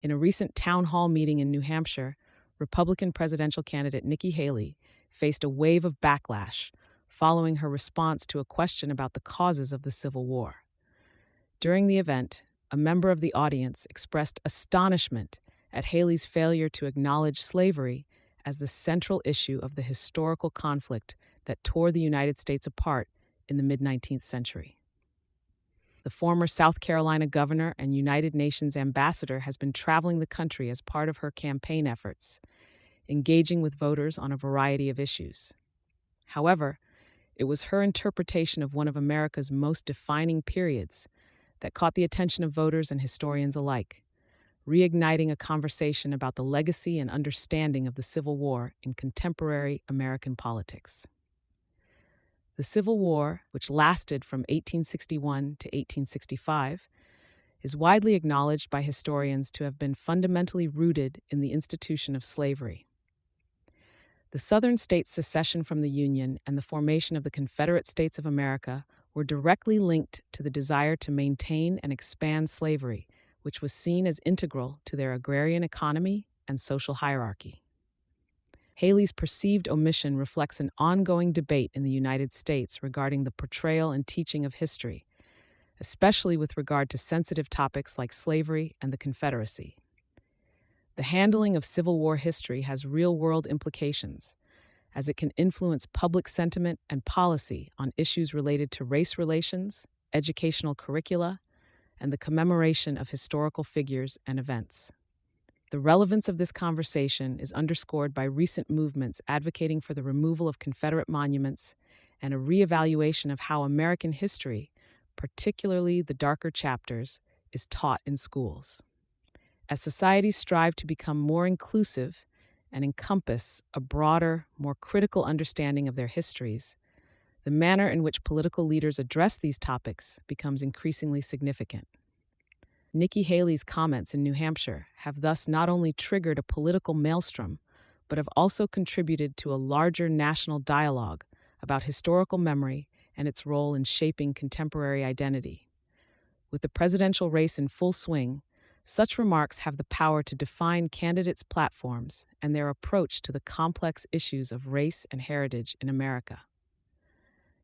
In a recent town hall meeting in New Hampshire, Republican presidential candidate Nikki Haley faced a wave of backlash following her response to a question about the causes of the Civil War. During the event, a member of the audience expressed astonishment at Haley's failure to acknowledge slavery as the central issue of the historical conflict that tore the United States apart in the mid-19th century. The former South Carolina governor and United Nations ambassador has been traveling the country as part of her campaign efforts, engaging with voters on a variety of issues. However, it was her interpretation of one of America's most defining periods that caught the attention of voters and historians alike, reigniting a conversation about the legacy and understanding of the Civil War in contemporary American politics. The Civil War, which lasted from 1861 to 1865, is widely acknowledged by historians to have been fundamentally rooted in the institution of slavery. The Southern states' secession from the Union and the formation of the Confederate States of America were directly linked to the desire to maintain and expand slavery, which was seen as integral to their agrarian economy and social hierarchy. Haley's perceived omission reflects an ongoing debate in the United States regarding the portrayal and teaching of history, especially with regard to sensitive topics like slavery and the Confederacy. The handling of Civil War history has real-world implications, as it can influence public sentiment and policy on issues related to race relations, educational curricula, and the commemoration of historical figures and events. The relevance of this conversation is underscored by recent movements advocating for the removal of Confederate monuments and a reevaluation of how American history, particularly the darker chapters, is taught in schools. As societies strive to become more inclusive and encompass a broader, more critical understanding of their histories, the manner in which political leaders address these topics becomes increasingly significant. Nikki Haley's comments in New Hampshire have thus not only triggered a political maelstrom, but have also contributed to a larger national dialogue about historical memory and its role in shaping contemporary identity. With the presidential race in full swing, such remarks have the power to define candidates' platforms and their approach to the complex issues of race and heritage in America.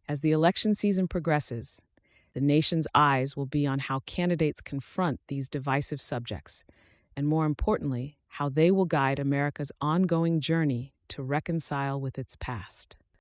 As the election season progresses, the nation's eyes will be on how candidates confront these divisive subjects, and more importantly, how they will guide America's ongoing journey to reconcile with its past.